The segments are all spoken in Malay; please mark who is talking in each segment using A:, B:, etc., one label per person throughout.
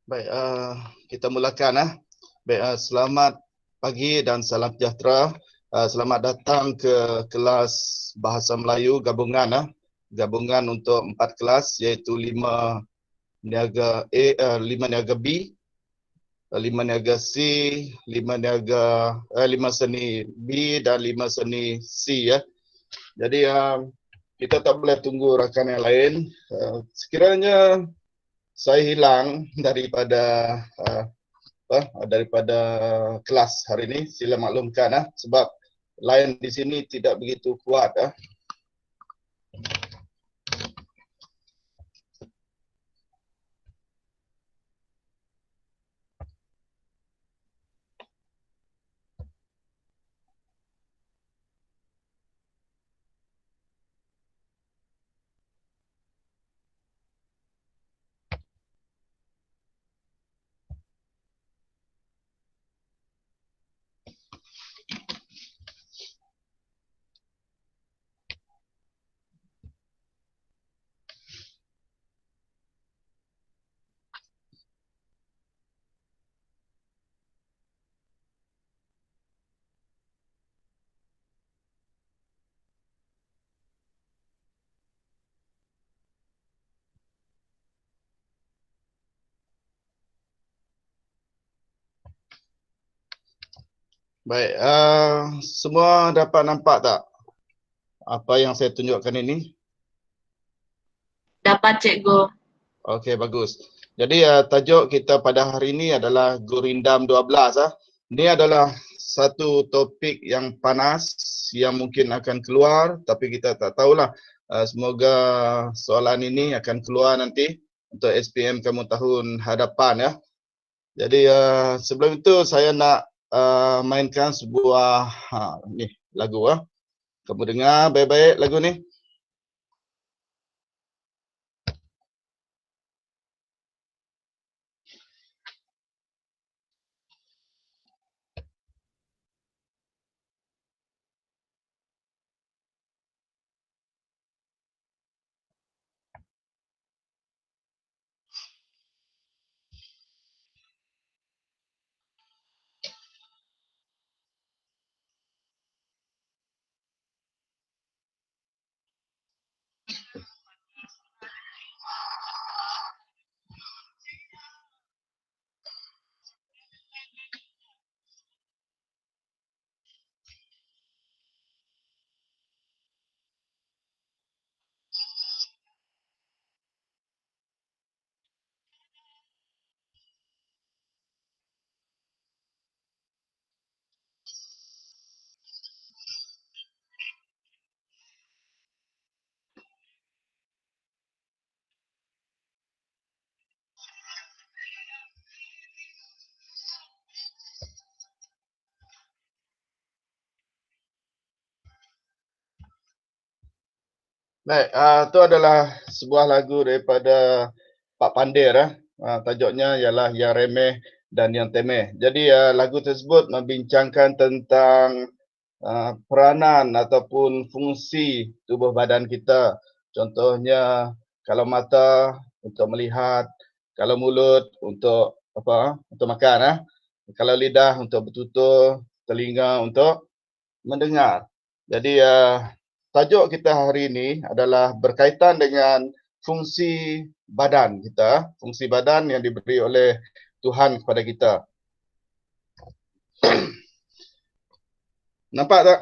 A: Baik, kita mulakan. Baik, selamat pagi dan salam sejahtera. Selamat datang ke kelas Bahasa Melayu gabungan. Gabungan untuk 4 kelas, iaitu 5 niaga A, 5 niaga B, 5 niaga C, 5 seni B dan 5 seni C ya. Jadi kita tak boleh tunggu rakan yang lain. Sekiranya saya hilang daripada kelas hari ini, sila maklumkan sebab line di sini tidak begitu kuat. Baik, semua dapat nampak tak apa yang saya tunjukkan ini?
B: Dapat, Cikgu.
A: Okey, bagus. Jadi tajuk kita pada hari ini adalah Gurindam 12. Ini adalah satu topik yang panas yang mungkin akan keluar, tapi kita tak tahulah. Semoga soalan ini akan keluar nanti untuk SPM kamu tahun hadapan ya. Jadi sebelum itu saya nak mainkan sebuah ni lagu. Kamu dengar baik-baik lagu ni. Baik, itu adalah sebuah lagu daripada Pak Pandir. Tajuknya ialah Yang Remeh dan Yang Temeh. Jadi lagu tersebut membincangkan tentang peranan ataupun fungsi tubuh badan kita. Contohnya, kalau mata untuk melihat, kalau mulut untuk apa? Untuk makan. Kalau lidah untuk bertutur, telinga untuk mendengar. Jadi tajuk kita hari ini adalah berkaitan dengan fungsi badan kita, fungsi badan yang diberi oleh Tuhan kepada kita. Nampak tak?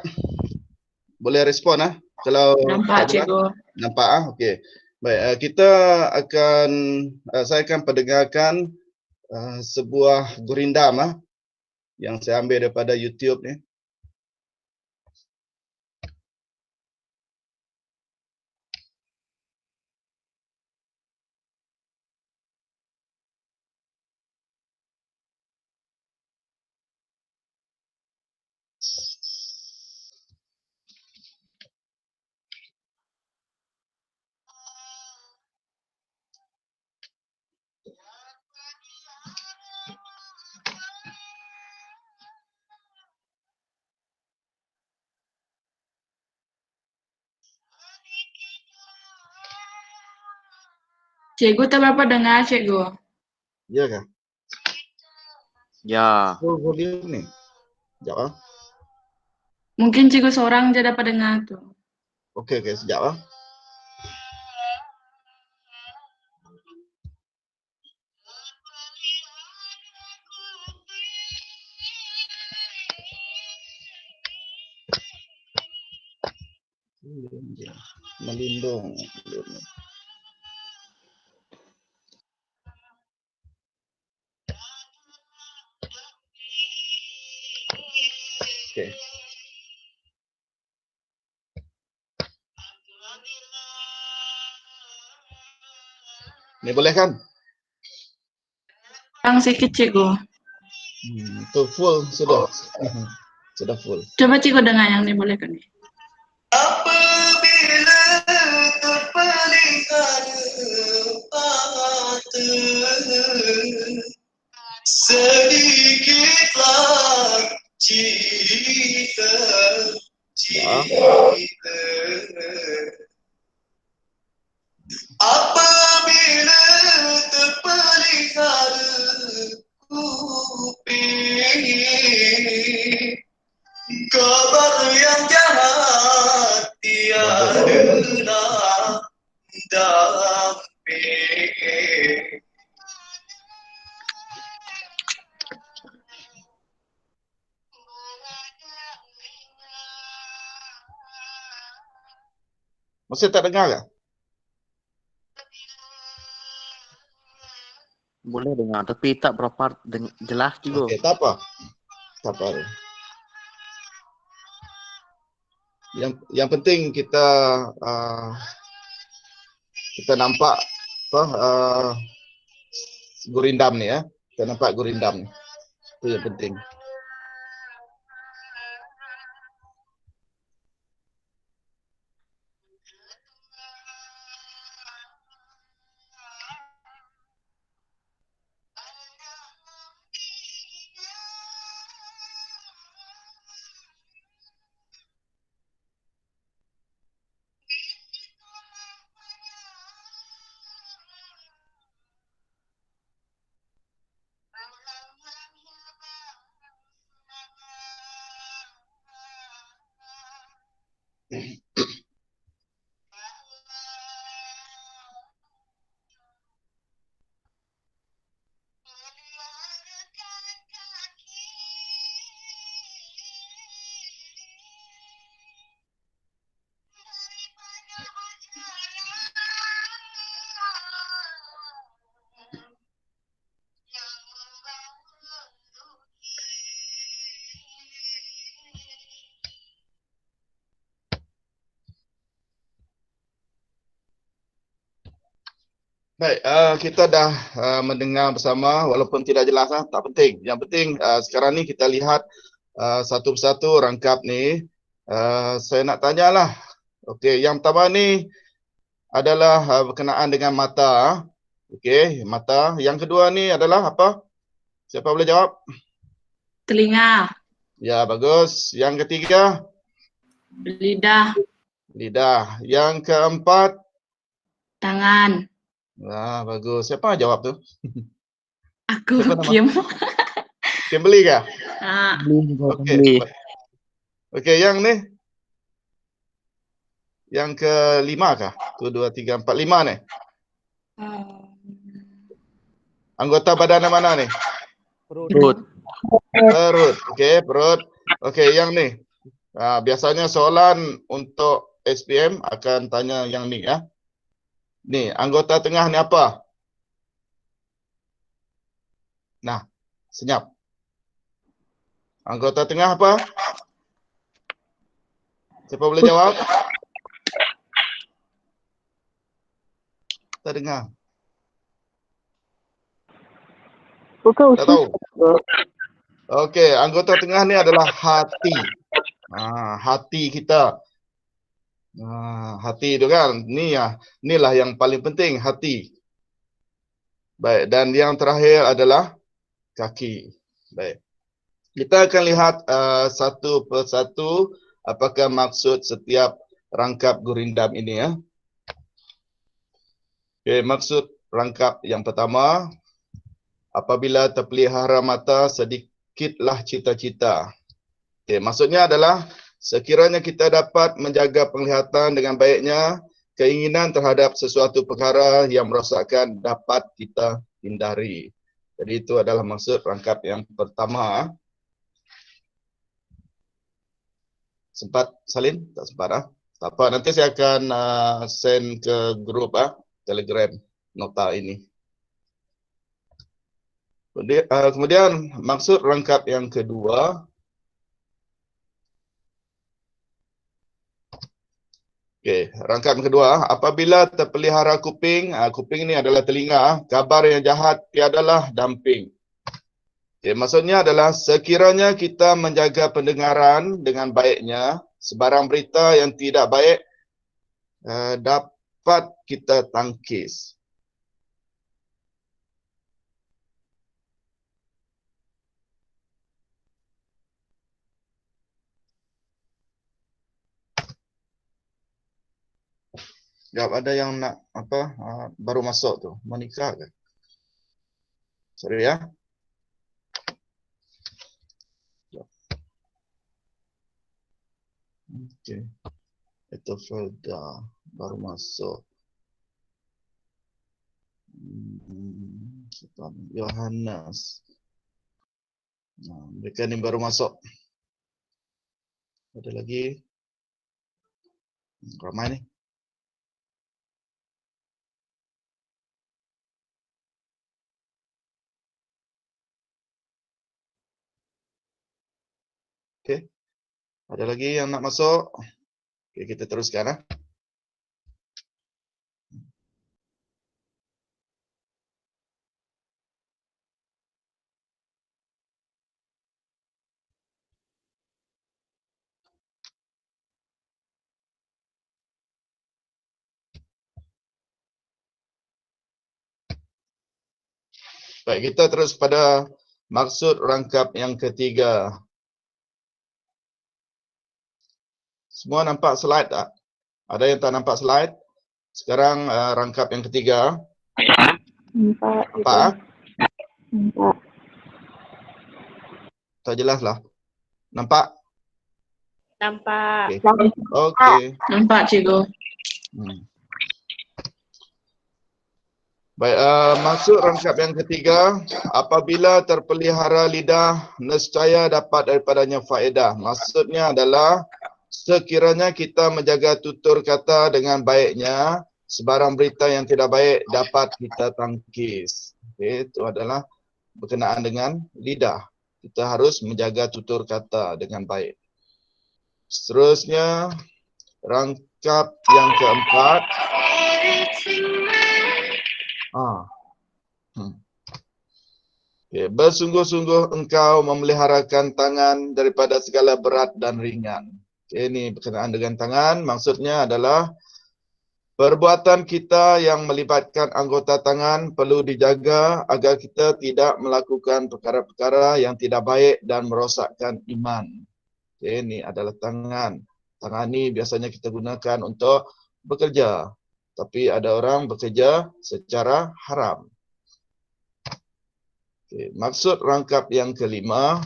A: Boleh respon kalau
B: Nampak, Cikgu.
A: nampak okey. Baik, saya akan perdengarkan sebuah gurindam yang saya ambil daripada YouTube ni.
B: Cikgu tak berapa dengar, Cikgu.
A: Ya ke?
B: Ya.
A: Full volume nih. Sekejap ah.
C: Mungkin cikgu seorang je dapat dengar tuh.
A: Okey, sekejap ah. Melindung. Okey. Ni boleh kan?
C: Kurang sikit cikgu.
A: Itu full sudah. Sudah full.
C: Coba cikgu dengar yang ni boleh kan?
D: Apabila terpelihat mata, sedikitlah cerita. Apabila terpelihat kuping, kabar yang jahat tiada nak damping.
A: Masih tak dengar ke?
B: Boleh dengar, tapi tak berapa jelas juga.
A: Okey, tak apa. Tak apa. Yang penting kita nampak apa gurindam ni ya. Kita nampak gurindam ni. Itu yang penting. Baik, kita dah mendengar bersama walaupun tidak jelas tak penting. Yang penting sekarang ni kita lihat satu persatu rangkap ni. Saya nak tanyalah. Okey, yang pertama ni adalah berkenaan dengan mata. Okey, mata. Yang kedua ni adalah apa? Siapa boleh jawab?
C: Telinga.
A: Ya, bagus. Yang ketiga?
C: Lidah.
A: Lidah. Yang keempat?
C: Tangan.
A: Bagus. Siapa jawab tu?
C: Aku,
A: siapa nama?
C: Kim.
A: Kimberly kah?
B: Okey.
A: Okey, yang ni? Yang kelima kah? 1, 2, 3, 4, 5 ni? Anggota badan mana ni?
B: Perut.
A: Perut. Okey, perut. Okey, yang ni. Biasanya soalan untuk SPM akan tanya yang ni ya. Ni, anggota tengah ni apa? Nah, senyap. Anggota tengah apa? Siapa boleh jawab? Tak dengar. Tak tahu. Okey, anggota tengah ni adalah hati. Hati kita. Hati tu kan. Inilah yang paling penting, hati. Baik, dan yang terakhir adalah kaki. Baik. Kita akan lihat satu persatu apakah maksud setiap rangkap gurindam ini ya. Okey, maksud rangkap yang pertama Apabila terpelihara mata, sedikitlah cita-cita. Okay, maksudnya adalah sekiranya kita dapat menjaga penglihatan dengan baiknya, keinginan terhadap sesuatu perkara yang merosakkan dapat kita hindari. Jadi itu adalah maksud rangkap yang pertama. Sempat Salin? Tak sempat. Tak apa, nanti saya akan send ke grup Telegram nota ini. Kemudian maksud rangkap yang kedua. Okey, rangkap yang kedua, apabila terpelihara kuping, kuping ini adalah telinga, kabar yang jahat tiadalah damping. Okey, maksudnya adalah sekiranya kita menjaga pendengaran dengan baiknya, sebarang berita yang tidak baik dapat kita tangkis. Jap, ada yang nak baru masuk tu, Monica ke? Sorry ya. Okey. Itu Felda baru masuk. Yohanes. Mereka ni baru masuk. Ada lagi. Ramai ni. Okey. Ada lagi yang nak masuk? Okey, kita teruskan . Baik, kita terus pada maksud rangkap yang ketiga. Semua nampak slide tak? Ada yang tak nampak slide? Sekarang rangkap yang ketiga.
E: Nampak.
A: Nampak?
E: Nampak.
A: Tak jelas lah. Nampak?
E: Nampak.
A: Okey.
C: Nampak cikgu.
A: Baik, maksud rangkap yang ketiga, apabila terpelihara lidah, nescaya dapat daripadanya faedah. Maksudnya adalah sekiranya kita menjaga tutur kata dengan baiknya, sebarang berita yang tidak baik dapat kita tangkis. Okay, itu adalah berkenaan dengan lidah. Kita harus menjaga tutur kata dengan baik. Seterusnya, rangkap yang keempat. Okay. Bersungguh-sungguh engkau memeliharakan tangan daripada segala berat dan ringan. Okay, ini berkenaan dengan tangan, maksudnya adalah perbuatan kita yang melibatkan anggota tangan perlu dijaga agar kita tidak melakukan perkara-perkara yang tidak baik dan merosakkan iman. Okay, ini adalah tangan. Tangan ini biasanya kita gunakan untuk bekerja. Tapi ada orang bekerja secara haram. Okay. Maksud rangkap yang kelima,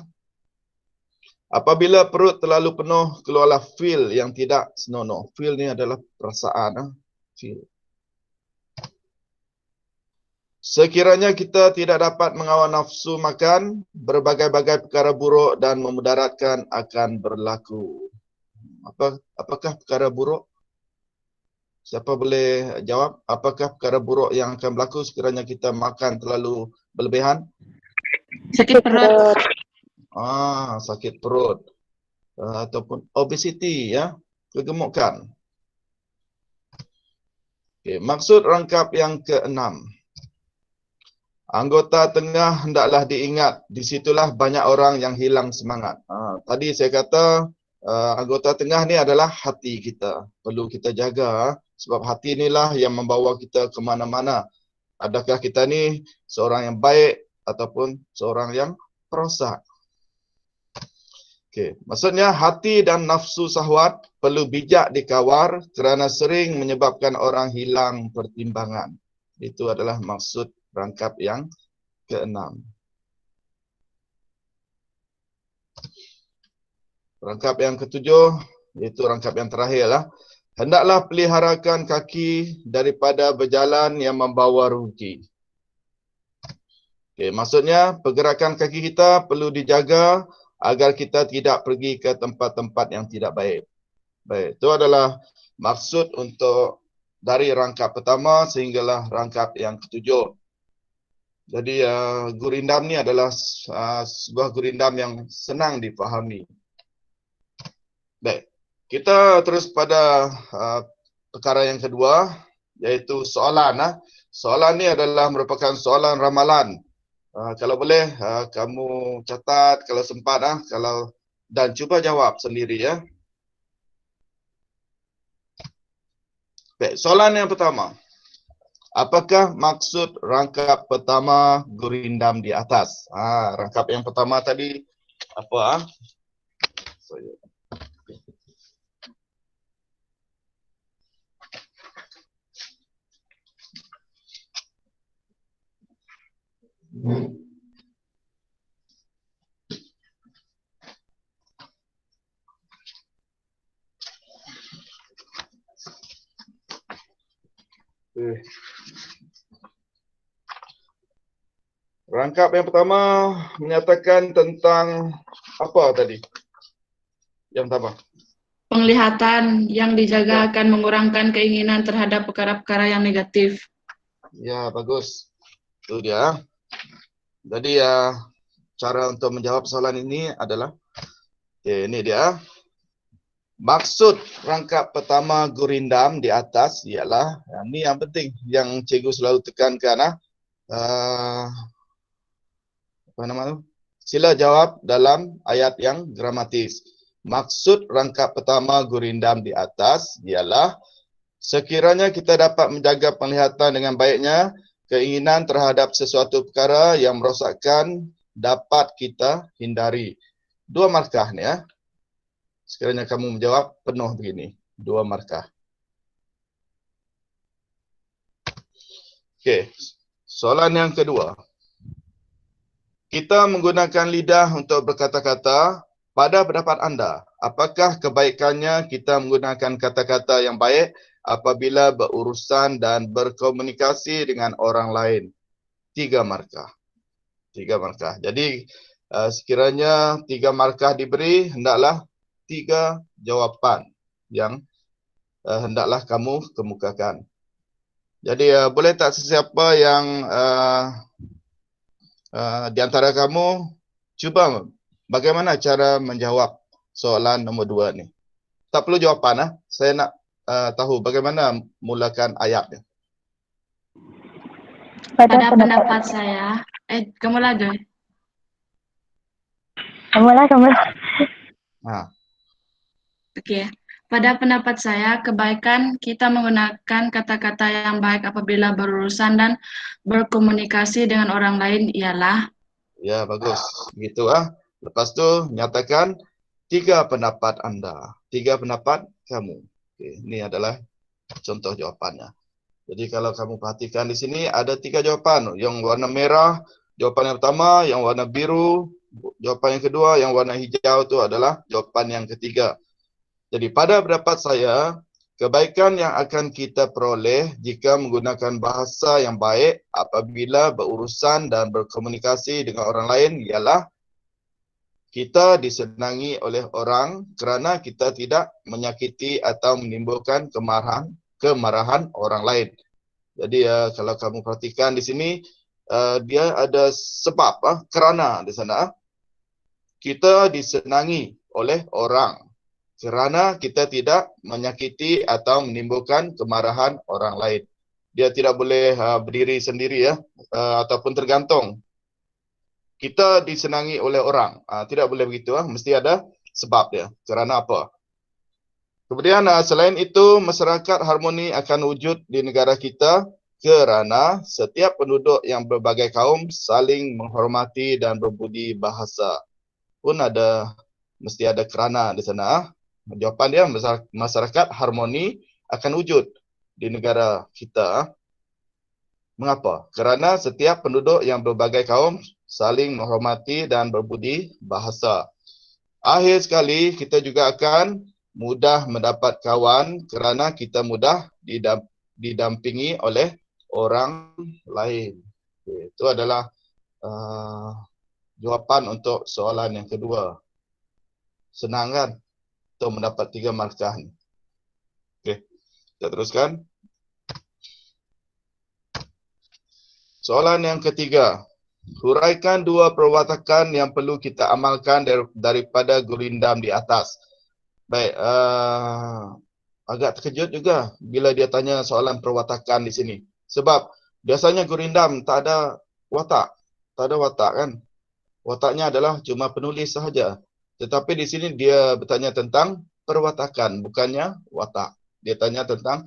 A: apabila perut terlalu penuh, keluarlah fil yang tidak senonoh. Fil ni adalah perasaan. Fil. Sekiranya kita tidak dapat mengawal nafsu makan, berbagai-bagai perkara buruk dan memudaratkan akan berlaku. Apakah perkara buruk? Siapa boleh jawab? Apakah perkara buruk yang akan berlaku sekiranya kita makan terlalu berlebihan?
C: Sakit perut.
A: Sakit perut. Ataupun obesity, ya, kegemukan. Okay, maksud rangkap yang keenam. Anggota tengah hendaklah diingat. Di situlah banyak orang yang hilang semangat. Tadi saya kata anggota tengah ni adalah hati kita. Perlu kita jaga. Sebab hati inilah yang membawa kita ke mana-mana. Adakah kita ni seorang yang baik ataupun seorang yang perosak? Okey, maksudnya hati dan nafsu syahwat perlu bijak dikawal kerana sering menyebabkan orang hilang pertimbangan. Itu adalah maksud rangkap yang ke-6. Rangkap yang ke-7, iaitu rangkap yang terakhir lah. Hendaklah peliharakan kaki daripada berjalan yang membawa rugi. Okey, maksudnya pergerakan kaki kita perlu dijaga agar kita tidak pergi ke tempat-tempat yang tidak baik. Baik, itu adalah maksud untuk dari rangkap pertama sehinggalah rangkap yang ke-7. Jadi gurindam ni adalah sebuah gurindam yang senang difahami. Baik, kita terus pada perkara yang kedua, iaitu soalan. Soalan ni adalah merupakan soalan ramalan. Kalau boleh kamu catat kalau sempat dan cuba jawab sendiri ya. Baik, soalan yang pertama. Apakah maksud rangkap pertama gurindam di atas? Rangkap yang pertama tadi apa? Rangkap yang pertama menyatakan tentang apa tadi? Yang pertama.
C: Penglihatan yang dijaga akan mengurangkan keinginan terhadap perkara-perkara yang negatif.
A: Ya, bagus. Itu dia. Jadi cara untuk menjawab soalan ini adalah ini dia. Maksud rangkap pertama gurindam di atas ialah ini yang penting yang cikgu selalu tekankan apa nama tu? Sila jawab dalam ayat yang gramatis. Maksud rangkap pertama gurindam di atas ialah sekiranya kita dapat menjaga penglihatan dengan baiknya, keinginan terhadap sesuatu perkara yang merosakkan dapat kita hindari. 2 markah ni ya. Sekiranya kamu menjawab penuh begini. 2 markah. Okey. Soalan yang kedua. Kita menggunakan lidah untuk berkata-kata. Pada pendapat anda, apakah kebaikannya kita menggunakan kata-kata yang baik apabila berurusan dan berkomunikasi dengan orang lain? 3 markah. 3 markah. Jadi sekiranya 3 markah diberi, hendaklah 3 jawapan yang hendaklah kamu kemukakan. Jadi boleh tak sesiapa yang di antara kamu cuba bagaimana cara menjawab soalan nombor 2 ni? Tak perlu jawapan saya nak tahu bagaimana mulakan ayatnya.
C: Pada pendapat saya, kamu lah Joy.
E: Kamu lah.
C: Okey. Pada pendapat saya, kebaikan kita menggunakan kata-kata yang baik apabila berurusan dan berkomunikasi dengan orang lain ialah.
A: Ya, bagus. Gitu Lepas tu nyatakan 3 pendapat anda, 3 pendapat kamu. Okey, ini adalah contoh jawapannya. Jadi kalau kamu perhatikan di sini ada 3 jawapan. Yang warna merah, jawapan yang pertama, yang warna biru, jawapan yang kedua, yang warna hijau itu adalah jawapan yang ketiga. Jadi pada pendapat saya, kebaikan yang akan kita peroleh jika menggunakan bahasa yang baik apabila berurusan dan berkomunikasi dengan orang lain ialah kita disenangi oleh orang kerana kita tidak menyakiti atau menimbulkan kemarahan orang lain. Jadi kalau kamu perhatikan di sini dia ada sebab kerana di sana kita disenangi oleh orang kerana kita tidak menyakiti atau menimbulkan kemarahan orang lain. Dia tidak boleh berdiri sendiri ataupun tergantung. Kita disenangi oleh orang. Tidak boleh begitu. Mesti ada sebab dia. Kerana apa? Kemudian selain itu, masyarakat harmoni akan wujud di negara kita kerana setiap penduduk yang berbagai kaum saling menghormati dan berbudi bahasa. Pun mesti ada kerana di sana. Jawapan dia, masyarakat harmoni akan wujud di negara kita. Mengapa? Kerana setiap penduduk yang berbagai kaum saling menghormati dan berbudi bahasa. Akhir sekali, kita juga akan mudah mendapat kawan kerana kita mudah didampingi oleh orang lain. Okay, itu adalah jawapan untuk soalan yang kedua. Senang kan? Untuk mendapat 3 markah ni. Okey, kita teruskan. Soalan yang ketiga. Huraikan 2 perwatakan yang perlu kita amalkan daripada gurindam di atas. Baik, agak terkejut juga bila dia tanya soalan perwatakan di sini. Sebab biasanya gurindam tak ada watak. Tak ada watak kan? Wataknya adalah cuma penulis sahaja. Tetapi di sini dia bertanya tentang perwatakan, bukannya watak. Dia tanya tentang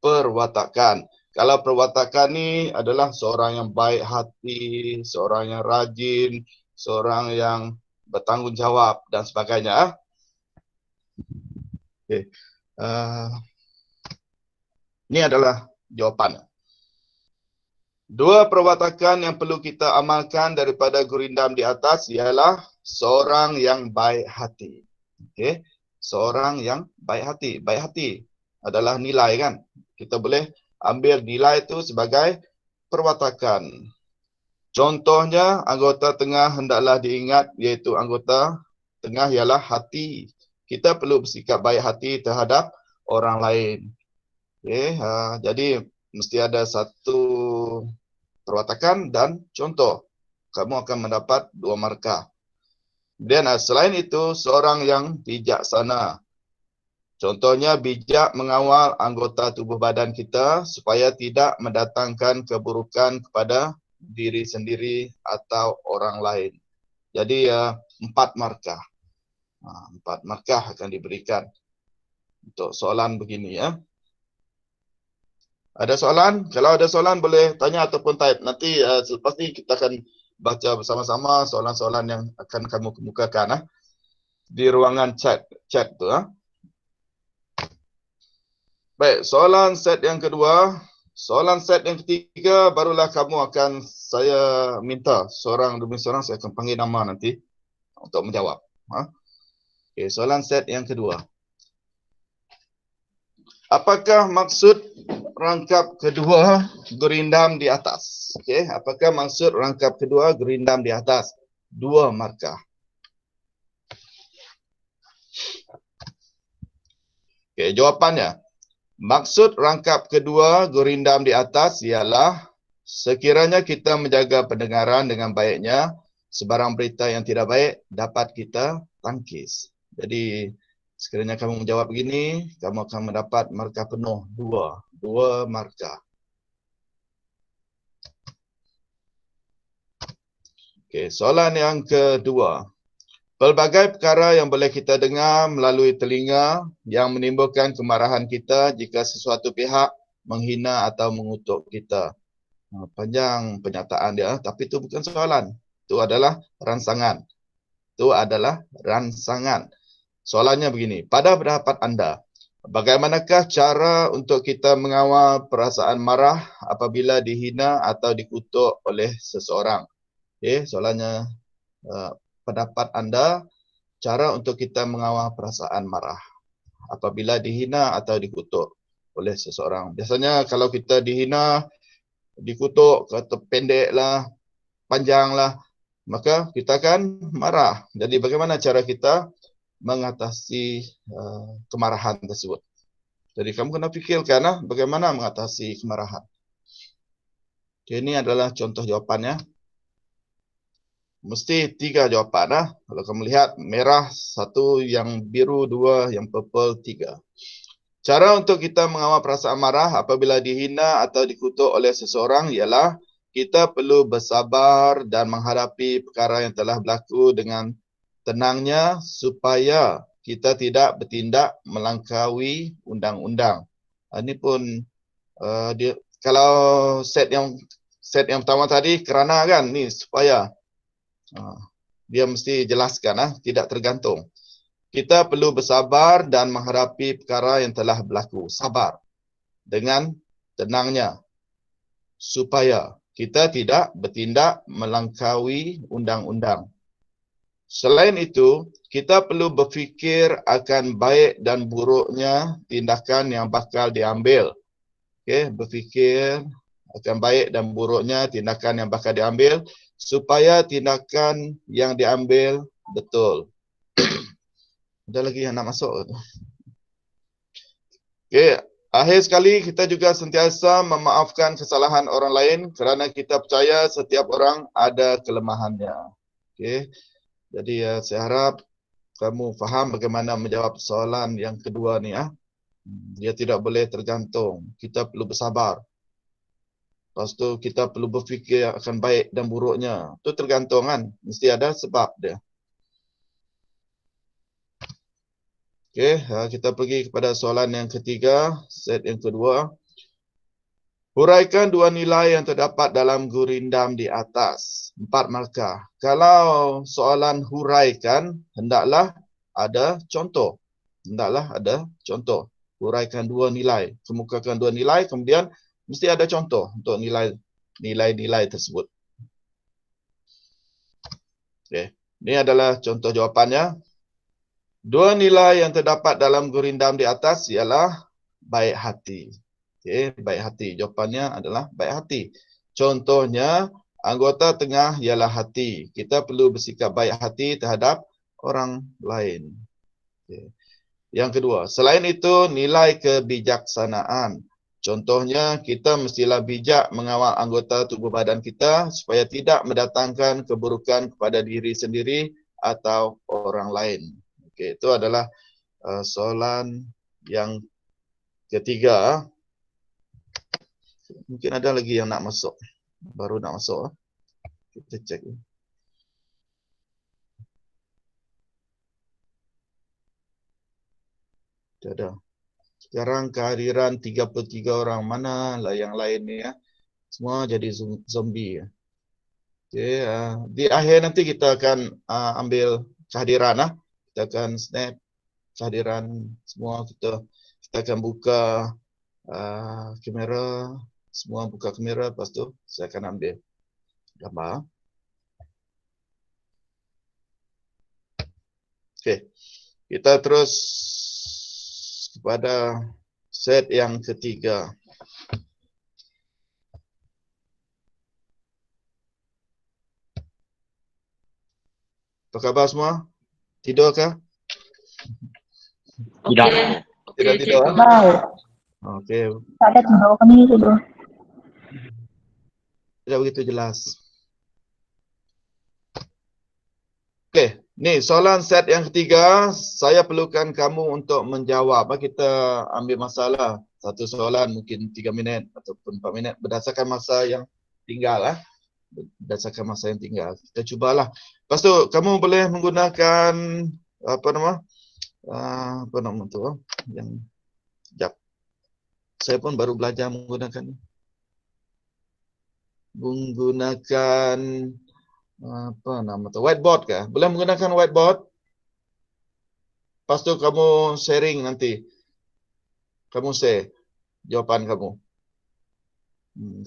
A: perwatakan. Kalau perwatakan ni adalah seorang yang baik hati, seorang yang rajin, seorang yang bertanggungjawab dan sebagainya. Okay. Ini adalah jawapan. 2 perwatakan yang perlu kita amalkan daripada gurindam di atas ialah seorang yang baik hati. Okay. Seorang yang baik hati. Baik hati adalah nilai kan. Kita boleh ambil nilai itu sebagai perwatakan. Contohnya, anggota tengah hendaklah diingat, iaitu anggota tengah ialah hati. Kita perlu bersikap baik hati terhadap orang lain. Okay, jadi mesti ada satu perwatakan dan contoh. Kamu akan mendapat 2 markah. Dan selain itu, seorang yang bijaksana. Contohnya bijak mengawal anggota tubuh badan kita supaya tidak mendatangkan keburukan kepada diri sendiri atau orang lain. Jadi 4 markah. 4 markah akan diberikan untuk soalan begini ya. Ada soalan? Kalau ada soalan boleh tanya ataupun type. Nanti selepas ni kita akan baca bersama-sama soalan-soalan yang akan kamu kemukakan di ruangan chat tu . Baik, soalan set yang kedua. Soalan set yang ketiga barulah kamu akan saya minta seorang demi seorang saya akan panggil nama nanti untuk menjawab. Okey, soalan set yang kedua. Apakah maksud rangkap kedua gurindam di atas? Okey, apakah maksud rangkap kedua gurindam di atas? 2 markah. Okey, jawapannya. Maksud rangkap kedua gurindam di atas ialah sekiranya kita menjaga pendengaran dengan baiknya, sebarang berita yang tidak baik dapat kita tangkis. Jadi sekiranya kamu menjawab begini, kamu akan mendapat markah penuh 2 markah. Okey, soalan yang kedua. Pelbagai perkara yang boleh kita dengar melalui telinga yang menimbulkan kemarahan kita jika sesuatu pihak menghina atau mengutuk kita. Panjang pernyataan dia, tapi itu bukan soalan. Itu adalah rangsangan. Soalannya begini, pada pendapat anda, bagaimanakah cara untuk kita mengawal perasaan marah apabila dihina atau dikutuk oleh seseorang? Okey, soalannya pendapat anda, cara untuk kita mengawal perasaan marah apabila dihina atau dikutuk oleh seseorang. Biasanya kalau kita dihina, dikutuk, kata pendek lah, panjang lah, maka kita akan marah. Jadi bagaimana cara kita mengatasi kemarahan tersebut? Jadi kamu kena fikirkan bagaimana mengatasi kemarahan. Okay, ini adalah contoh jawapannya. Mesti 3 jawapan . Kalau kamu lihat merah 1, yang biru 2, yang purple 3. Cara untuk kita mengawal perasaan marah apabila dihina atau dikutuk oleh seseorang ialah kita perlu bersabar dan menghadapi perkara yang telah berlaku dengan tenangnya supaya kita tidak bertindak melangkaui undang-undang. Ini pun kalau set yang pertama tadi kerana kan ni supaya dia mesti jelaskan tidak tergantung. Kita perlu bersabar dan menghadapi perkara yang telah berlaku. Sabar dengan tenangnya supaya kita tidak bertindak melampaui undang-undang. Selain itu, kita perlu berfikir akan baik dan buruknya tindakan yang bakal diambil. Okey, berfikir akan baik dan buruknya tindakan yang bakal diambil supaya tindakan yang diambil betul. Ada lagi yang nak masuk? Okey, akhir sekali kita juga sentiasa memaafkan kesalahan orang lain kerana kita percaya setiap orang ada kelemahannya. Okey. Jadi saya harap kamu faham bagaimana menjawab soalan yang kedua ni ah. Dia tidak boleh tergantung. Kita perlu bersabar. Lepas tu kita perlu berfikir akan baik dan buruknya. Itu tergantung kan. Mesti ada sebab dia. Okey, kita pergi kepada soalan yang ketiga, set yang kedua. Huraikan dua nilai yang terdapat dalam gurindam di atas. 4 markah. Kalau soalan huraikan, hendaklah ada contoh. Hendaklah ada contoh. Huraikan dua nilai. Kemukakan dua nilai, kemudian mesti ada contoh untuk nilai-nilai tersebut. Okey. Ini adalah contoh jawapannya. Dua nilai yang terdapat dalam gurindam di atas ialah baik hati. Okey, baik hati. Jawapannya adalah baik hati. Contohnya, anggota tengah ialah hati. Kita perlu bersikap baik hati terhadap orang lain. Okey. Yang kedua, selain itu nilai kebijaksanaan. Contohnya, kita mestilah bijak mengawal anggota tubuh badan kita supaya tidak mendatangkan keburukan kepada diri sendiri atau orang lain. Okey, itu adalah soalan yang ketiga. Mungkin ada lagi yang nak masuk. Baru nak masuk. Kita cek. Tidak ada. Sekarang kehadiran 33 orang. Mana lah yang lain ni ya. Semua jadi zombie. Okey, di akhir nanti kita akan ambil kehadiran. Kita akan snap kehadiran semua. Kita akan buka kamera. Semua buka kamera. Lepas tu saya akan ambil gambar. Okey. Kita terus kepada set yang ketiga. Apa khabar semua? Tidur ke?
B: Tidak.
A: Tidak tidur.
E: Baik.
A: Okey.
E: Tak ada tidur kami tidur.
A: Tidak begitu jelas. Okey, ni soalan set yang ketiga. Saya perlukan kamu untuk menjawab. Kita ambil masalah. Satu soalan mungkin 3 minit ataupun 4 minit berdasarkan masa yang tinggal. Berdasarkan masa yang tinggal. Kita cubalah. Lepas tu kamu boleh menggunakan apa nama tu yang jap. Saya pun baru belajar menggunakan apa nama tu, whiteboard ke? Boleh menggunakan whiteboard? Lepas tu kamu sharing nanti. Kamu share jawapan kamu.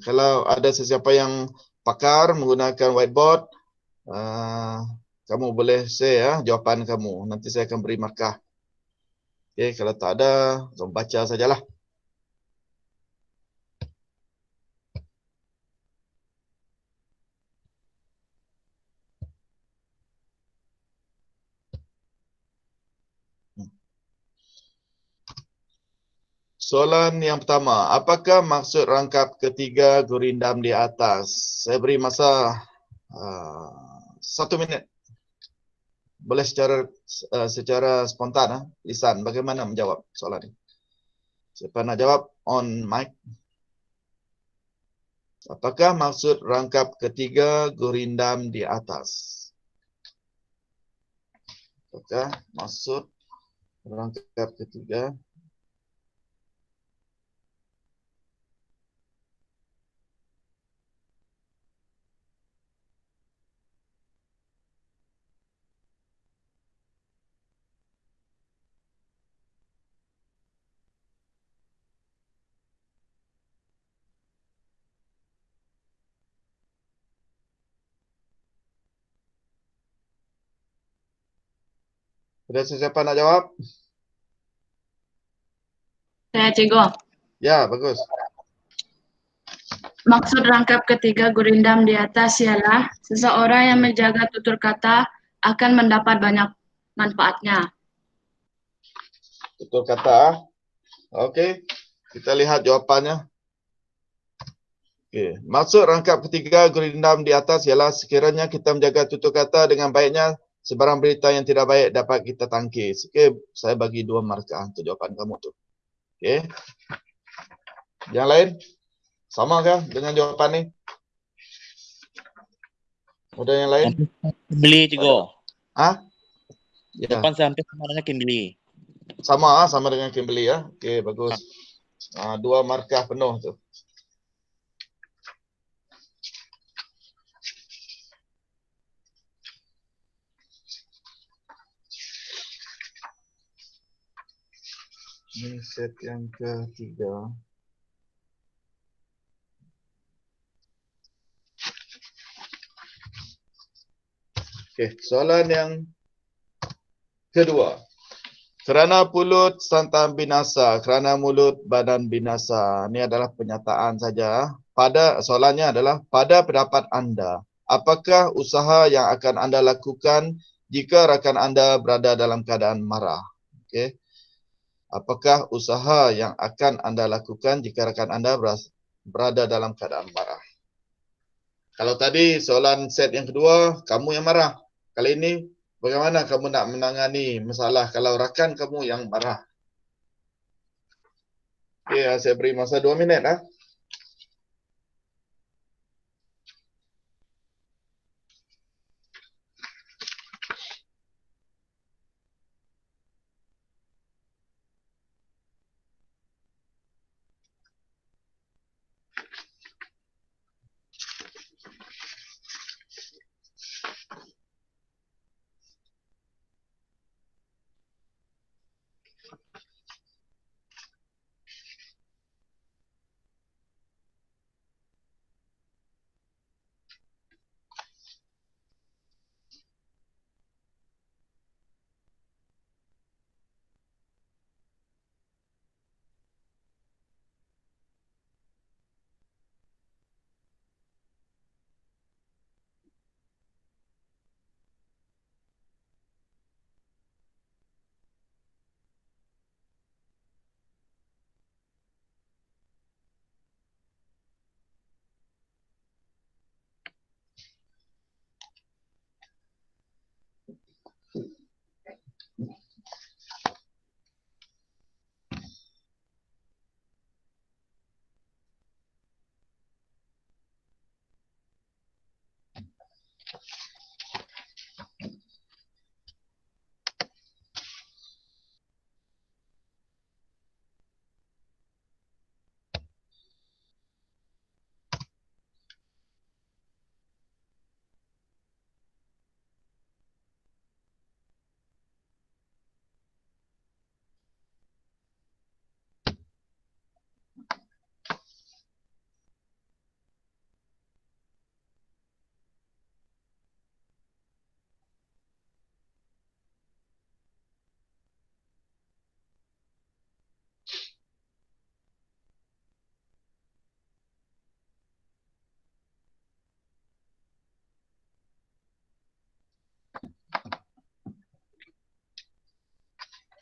A: Kalau ada sesiapa yang pakar menggunakan whiteboard, kamu boleh share jawapan kamu. Nanti saya akan beri markah. Okey, kalau tak ada, kamu baca sajalah. Soalan yang pertama, apakah maksud rangkap ketiga gurindam di atas? Saya beri masa 1 minit. Boleh secara spontan, lisan. Bagaimana menjawab soalan ini? Siapa nak jawab? On mic. Apakah maksud rangkap ketiga gurindam di atas? Apakah maksud rangkap ketiga? Ada siapa nak jawab?
C: Saya Cigo.
A: Ya, bagus.
C: Maksud rangkap ketiga gurindam di atas ialah seseorang yang menjaga tutur kata akan mendapat banyak manfaatnya.
A: Tutur kata. Okey. Kita lihat jawapannya. Okey. Maksud rangkap ketiga gurindam di atas ialah sekiranya kita menjaga tutur kata dengan baiknya, sebarang berita yang tidak baik dapat kita tangkis. Okey, saya bagi 2 markah untuk jawapan kamu tu. Okey. Yang lain? Sama ke dengan jawapan ni? Ada yang lain?
B: Kimberly Cigo.
A: Ah? Ya.
B: Jawapan saya hampir sama dengan Kimberly.
A: Sama dengan Kimberly ya. Okey, bagus. 2 markah penuh tu. Ini set yang ketiga. Okey, soalan yang kedua. Kerana pulut santan binasa, kerana mulut badan binasa. Ini adalah penyataan saja. Soalannya adalah, pada pendapat anda, apakah usaha yang akan anda lakukan jika rakan anda berada dalam keadaan marah? Okey. Apakah usaha yang akan anda lakukan jika rakan anda berada dalam keadaan marah? Kalau tadi soalan set yang kedua, kamu yang marah. Kali ini, bagaimana kamu nak menangani masalah kalau rakan kamu yang marah? Okey, saya beri masa 2 minit.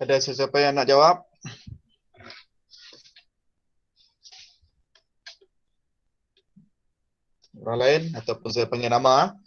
A: Ada sesiapa yang nak jawab? Orang lain ataupun saya panggil nama?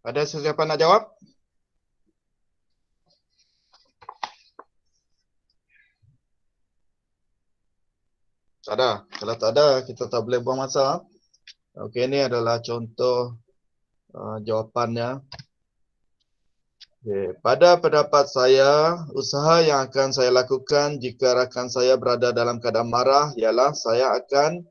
A: Ada sesiapa nak jawab? Tak ada. Kalau tak ada, kita tak boleh buang masa. Okey, ini adalah contoh jawapannya. Okay. Pada pendapat saya, usaha yang akan saya lakukan jika rakan saya berada dalam keadaan marah ialah saya akan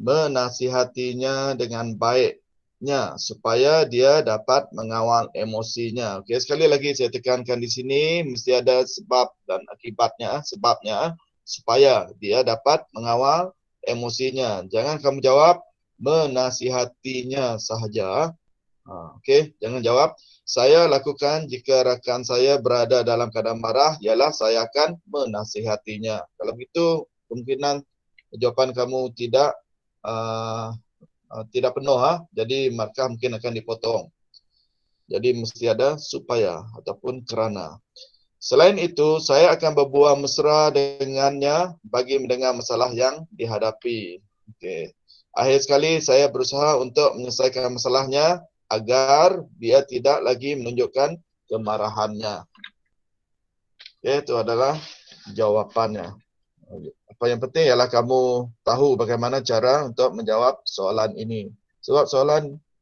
A: menasihatinya dengan baiknya supaya dia dapat mengawal emosinya. Okey, sekali lagi saya tekankan di sini mesti ada sebab dan akibatnya, sebabnya supaya dia dapat mengawal emosinya. Jangan kamu jawab menasihatinya sahaja. Okey, jangan jawab saya lakukan jika rakan saya berada dalam keadaan marah ialah saya akan menasihatinya. Kalau begitu kemungkinan jawapan kamu tidak penuh, jadi markah mungkin akan dipotong. Jadi mesti ada supaya ataupun kerana. Selain itu, saya akan berbual mesra dengannya bagi mendengar masalah yang dihadapi. Okey. Akhir sekali saya berusaha untuk menyelesaikan masalahnya agar dia tidak lagi menunjukkan kemarahannya. Okey, itu adalah jawapannya. Apa yang penting ialah kamu tahu bagaimana cara untuk menjawab soalan ini. Sebab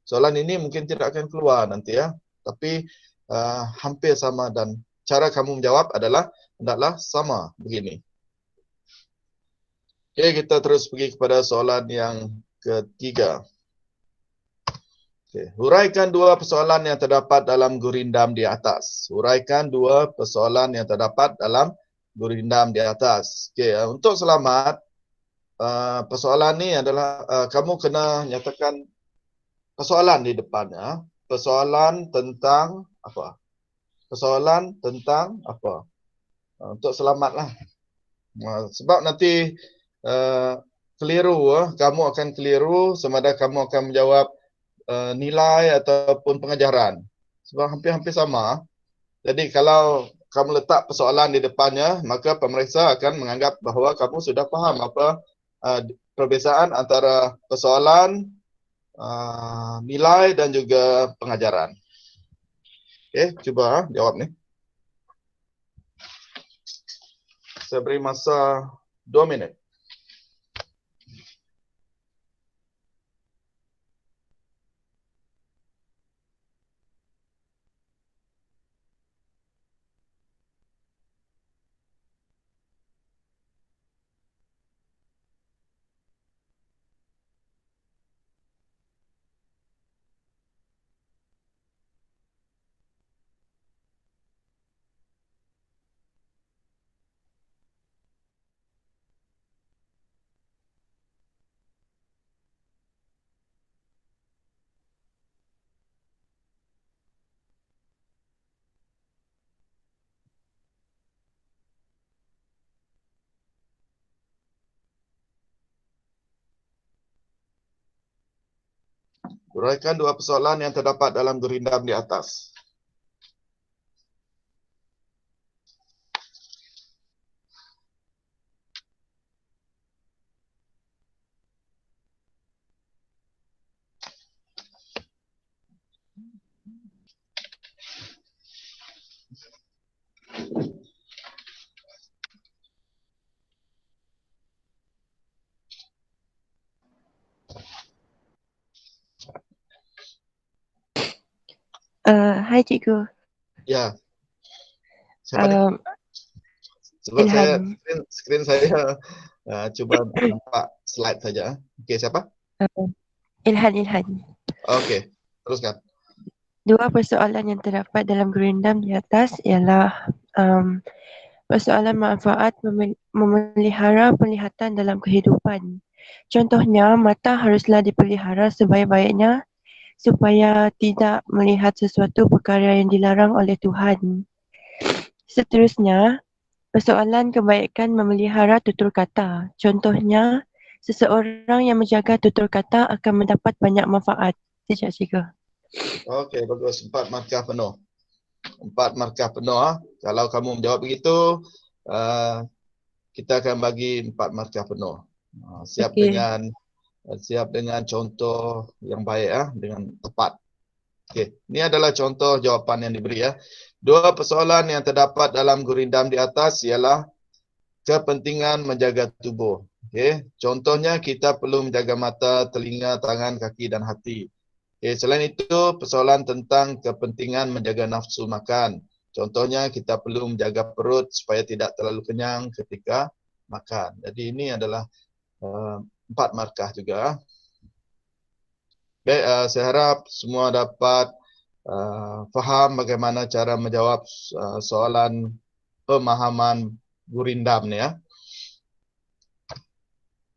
A: soalan ini mungkin tidak akan keluar nanti ya, tapi hampir sama dan cara kamu menjawab hendaklah sama begini. Okey, kita terus pergi kepada soalan yang ketiga. Okay. Huraikan dua persoalan yang terdapat dalam gurindam di atas. Huraikan dua persoalan yang terdapat dalam gurindam di atas. Okay. Untuk selamat, persoalan ni adalah kamu kena nyatakan persoalan di depannya. Persoalan tentang apa? Persoalan tentang apa? Untuk selamatlah. Sebab nanti keliru, kamu akan keliru sama ada kamu akan menjawab nilai ataupun pengajaran. Sebab hampir-hampir sama. Jadi kalau kamu letak persoalan di depannya, maka pemeriksa akan menganggap bahawa kamu sudah faham apa perbezaan antara persoalan, nilai dan juga pengajaran. Okey, cuba jawab ni. Saya beri masa 2 minit. Uraikan dua persoalan yang terdapat dalam gurindam di atas.
E: Hai cikgu.
A: Ya. Siapa ni? Sebab saya skrin saya cuba nampak slide saja. Okey, siapa?
E: Ilhan.
A: Okey, teruskan.
E: Dua persoalan yang terdapat dalam gurindam di atas ialah persoalan manfaat memelihara penglihatan dalam kehidupan. Contohnya, mata haruslah dipelihara sebaik-baiknya supaya tidak melihat sesuatu perkara yang dilarang oleh Tuhan. Seterusnya, persoalan kebaikan memelihara tutur kata. Contohnya, seseorang yang menjaga tutur kata akan mendapat banyak manfaat. Sejak cikgu.
A: Okey, bagus. 4 markah penuh. 4 markah penuh. Kalau kamu menjawab begitu, kita akan bagi 4 markah penuh. Siap
E: Okey.
A: dengan contoh yang baik, dengan tepat. Okey, ini adalah contoh jawapan yang diberi ya. Dua persoalan yang terdapat dalam gurindam di atas ialah kepentingan menjaga tubuh. Okey, contohnya kita perlu menjaga mata, telinga, tangan, kaki dan hati. Okey, selain itu persoalan tentang kepentingan menjaga nafsu makan. Contohnya kita perlu menjaga perut supaya tidak terlalu kenyang ketika makan. Jadi ini adalah 4 markah juga. Baik, saya harap semua dapat faham bagaimana cara menjawab soalan pemahaman gurindam ni ya.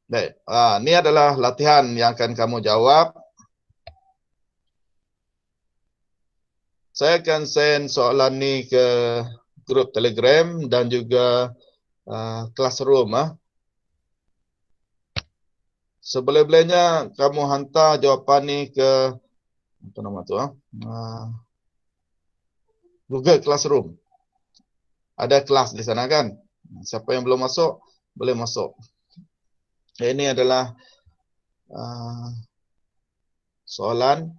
A: Baik, ni adalah latihan yang akan kamu jawab. Saya akan send soalan ni ke grup Telegram dan juga classroom. Seboleh-bolehnya kamu hantar jawapan ni ke apa nama tu Google Classroom. Ada kelas di sana kan? Siapa yang belum masuk, boleh masuk. Ini adalah soalan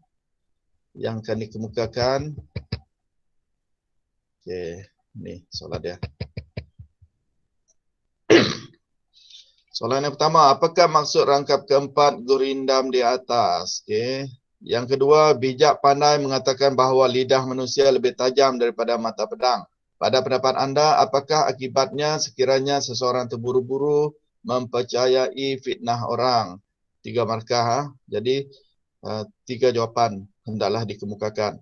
A: yang akan dikemukakan. Okey, ni soalan dia. Soalan yang pertama, apakah maksud rangkap keempat gurindam di atas? Okey. Yang kedua, bijak pandai mengatakan bahawa lidah manusia lebih tajam daripada mata pedang. Pada pendapat anda, apakah akibatnya sekiranya seseorang terburu-buru mempercayai fitnah orang? 3 markah. Jadi, 3 jawapan hendaklah dikemukakan.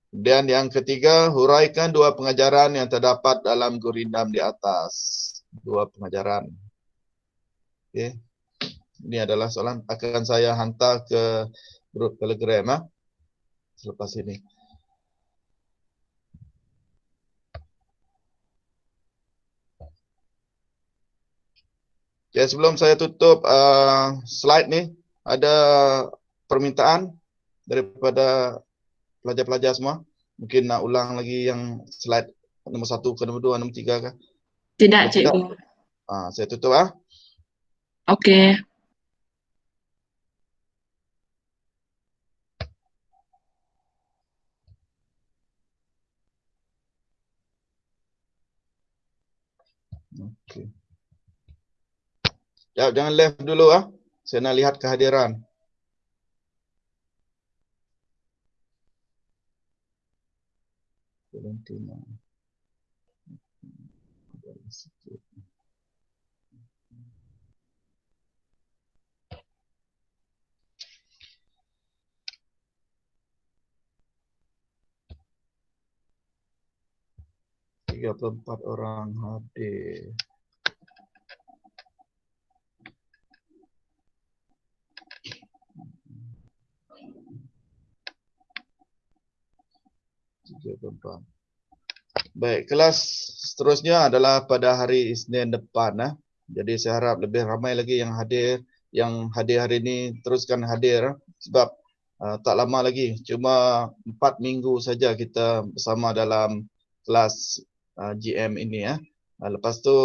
A: Dan yang ketiga, huraikan 2 pengajaran yang terdapat dalam gurindam di atas. 2 pengajaran. Okey. Ini adalah soalan akan saya hantar ke grup Telegram selepas ini. Okay, sebelum saya tutup slide ni, ada permintaan daripada pelajar-pelajar semua. Mungkin nak ulang lagi yang slide nombor 1 ke nombor 2, nombor 3 ke?
C: Tidak, cikgu.
A: Saya tutup
C: Okey.
A: Okey. Ya, jangan left dulu Saya nak lihat kehadiran. Valentina. 34 orang hadir. Baik, kelas seterusnya adalah pada hari Isnin depan. Jadi saya harap lebih ramai lagi yang hadir. Yang hadir hari ini teruskan hadir sebab tak lama lagi. Cuma 4 minggu saja kita bersama dalam kelas GM ini. Lepas tu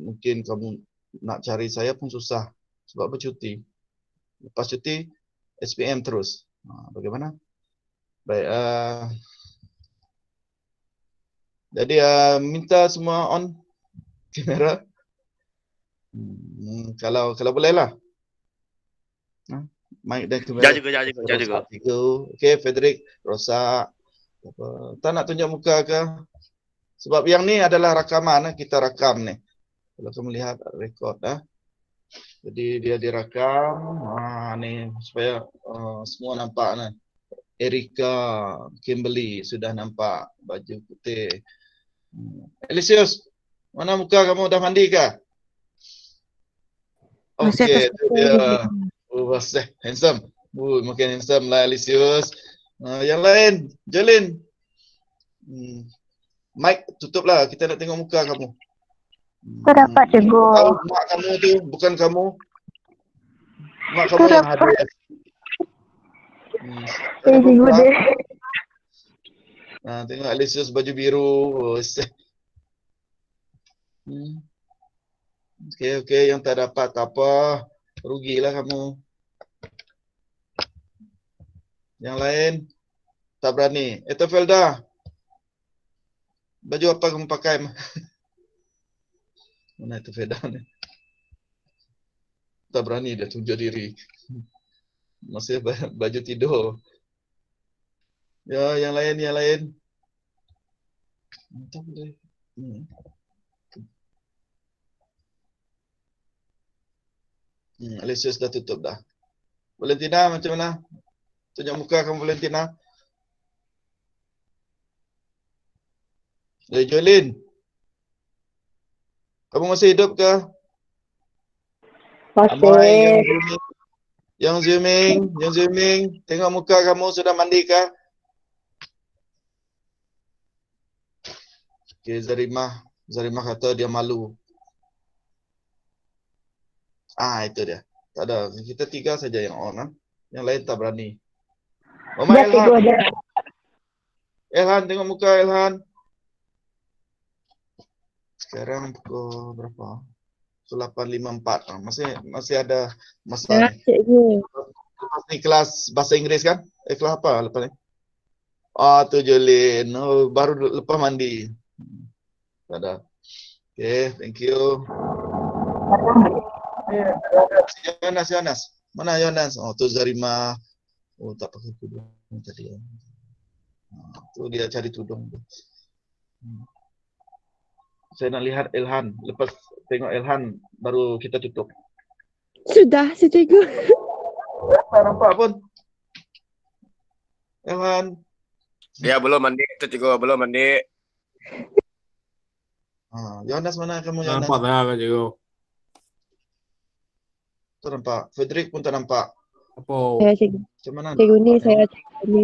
A: mungkin kamu nak cari saya pun susah sebab bercuti. Lepas cuti SPM terus. Bagaimana? Baik, jadi minta semua on kamera. Kalau boleh lah. Mic dan kamera.
B: Jauh juga.
A: Okey, Frederick, Rosa. Tak nak tunjuk muka ke? Sebab yang ni adalah rakaman, kita rakam ni. Kalau kamu lihat rekod Jadi dia direkam. Ni supaya semua nampak ni. Erika, Kimberly sudah nampak baju putih. Elisius, mana muka kamu? Dah mandi ke? Okey, tu dia. Handsome. Makin handsome lah Elisius. Yang lain, Jolin. Mike, tutuplah. Kita nak tengok muka kamu.
E: Dapat cikgu.
A: Tahu mak kamu tu, bukan kamu. Mak kamu yang hadir.
E: Cikgu dia.
A: Tengok Alisius baju biru. Okey, yang tak dapat tak apa. Rugilah kamu. Yang lain Tak berani. Felda. Baju apa kamu pakai? Mana itu Felda ni? Tak berani dia tunjuk diri. Masih baju tidur. Ya, yang lain. Tak boleh. Alexis dah tutup dah. Valentina macam mana? Tunjuk muka kamu Valentina. Jolin. Kamu masih hidup ke? Amai yang zooming. Tengok muka kamu sudah mandi ke? Okay, Zarimah kata dia malu. Itu dia. Tak ada. Kita 3 saja yang on. Yang lain tak berani. Mama Elhan, tengok muka Elhan. Sekarang pukul berapa? 8.54. Masih ada masa ni.
E: Cikgu.
A: Lepas ni kelas bahasa Inggeris kan? Kelas apa lepas ni? Tu Jolin. Baru lepas mandi. Tak ada. Okay, thank you. Yonas. Mana Yonas? Tu Zarimah. Tak pakai tudung tadi. Tu dia cari tudung. Saya nak lihat Elhan. Lepas tengok Elhan, baru kita tutup.
E: Sudah, cikgu.
A: Tak nampak pun. Elhan.
F: Ya, belum mandi. Itu cikgu, belum mandi.
A: Yonas mana kamu Yonas?
G: Nampak tak cikgu?
A: Tak nampak. Frederick pun tak nampak.
G: Apa?
E: Saya cikgu.
A: Macam mana?
E: Cikgu ni saya cikgu ni.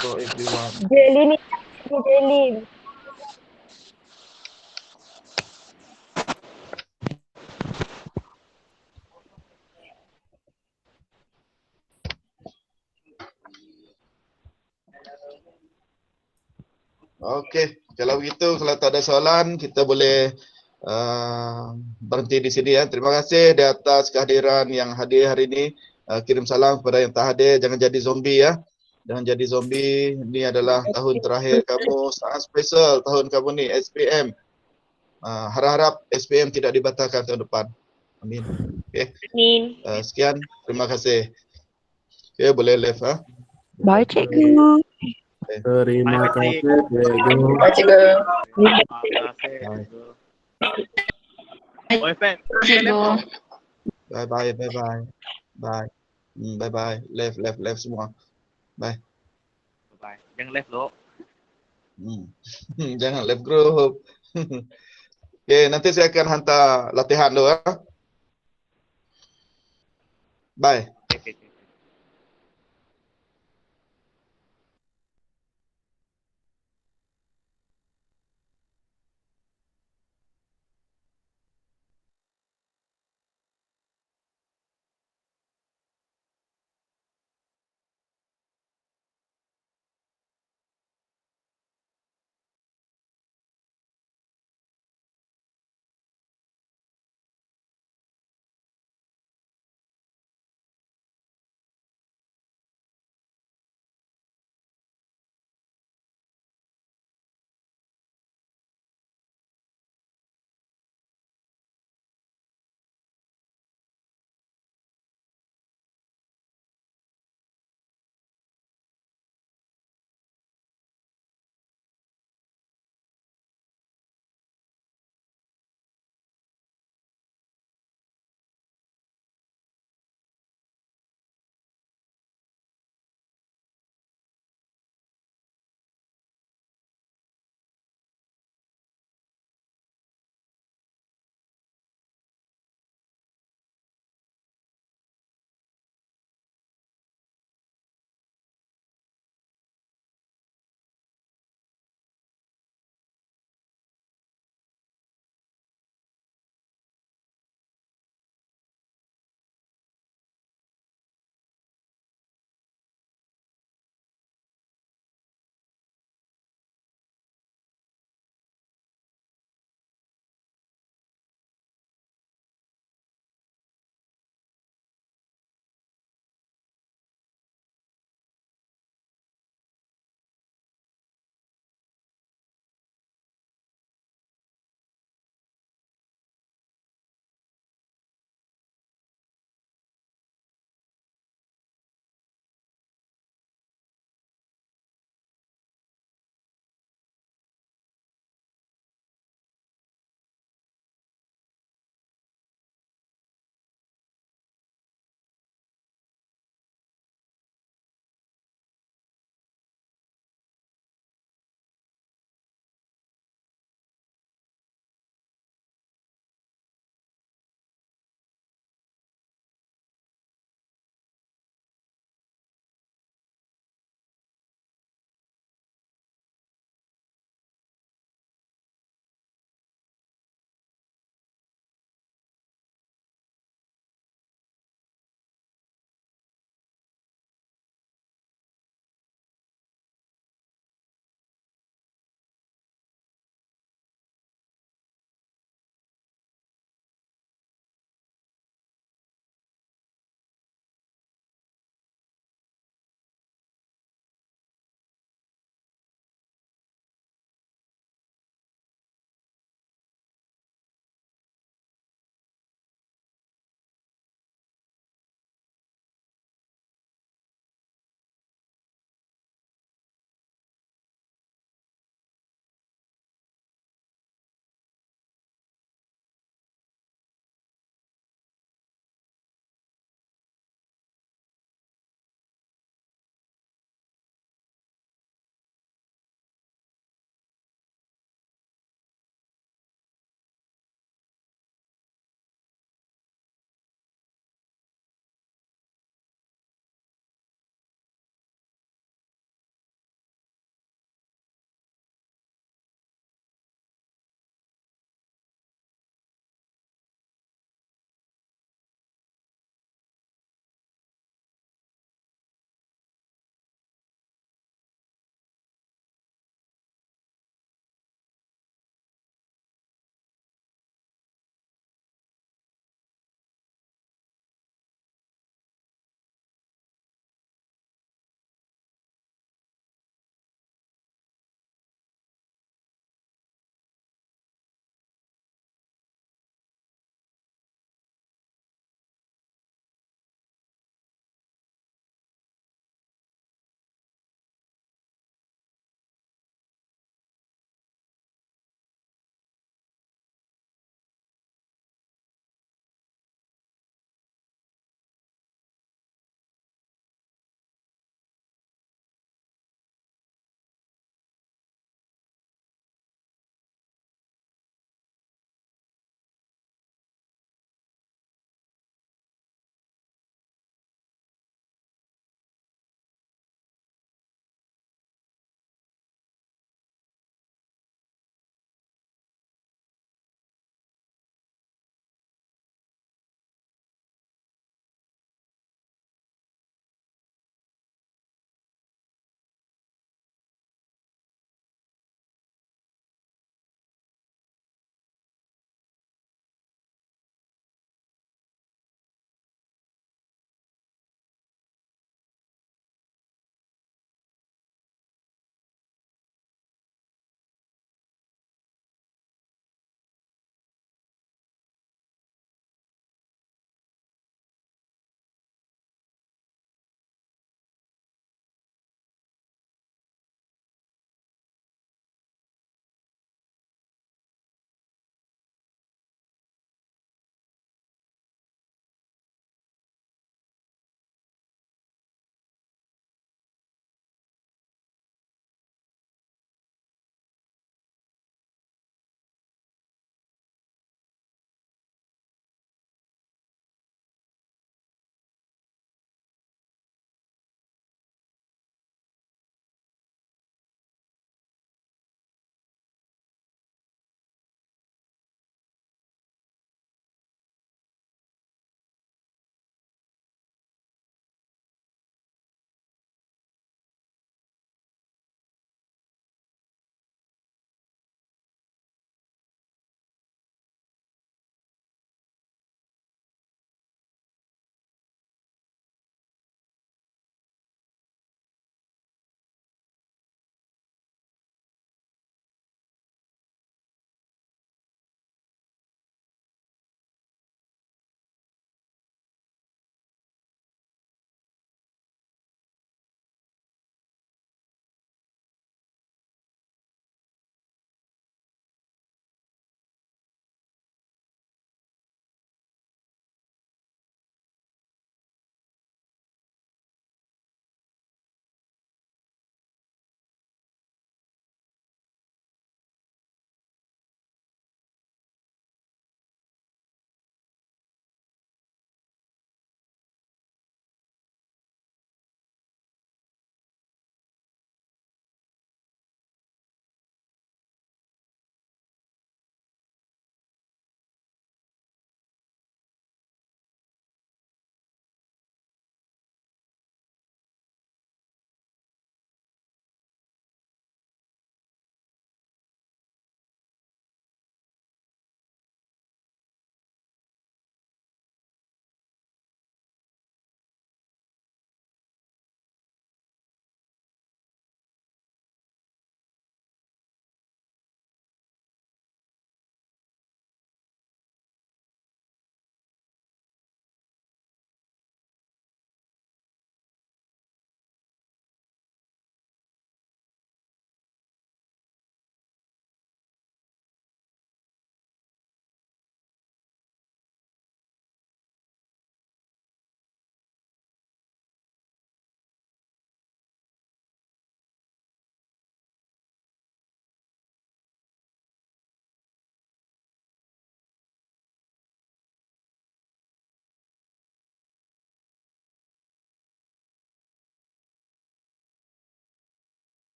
A: For everyone.
E: Jelly ni. Jelly.
A: Okey, kalau begitu, kalau tak ada soalan, kita boleh berhenti di sini ya. Terima kasih di atas kehadiran yang hadir hari ini. Kirim salam kepada yang tak hadir. Jangan jadi zombie ya. Jangan jadi zombie. Ini adalah tahun terakhir kamu. Sangat special tahun kamu ni, SPM. Harap-harap SPM tidak dibatalkan tahun depan. Amin. Okey.
E: Amin.
A: Sekian. Terima kasih. Okey, boleh left ha.
E: Bye cikgu.
G: Terima kasih cikgu.
B: Terima kasih. Oi, Pen.
C: Cikgu.
A: Bye. Bye. Bye. Left semua. Bye.
B: Bye. Jangan left lo.
A: Jangan left group. Okay, nanti saya akan hantar latihan dulu. Bye.
B: Okay.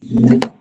E: kasih.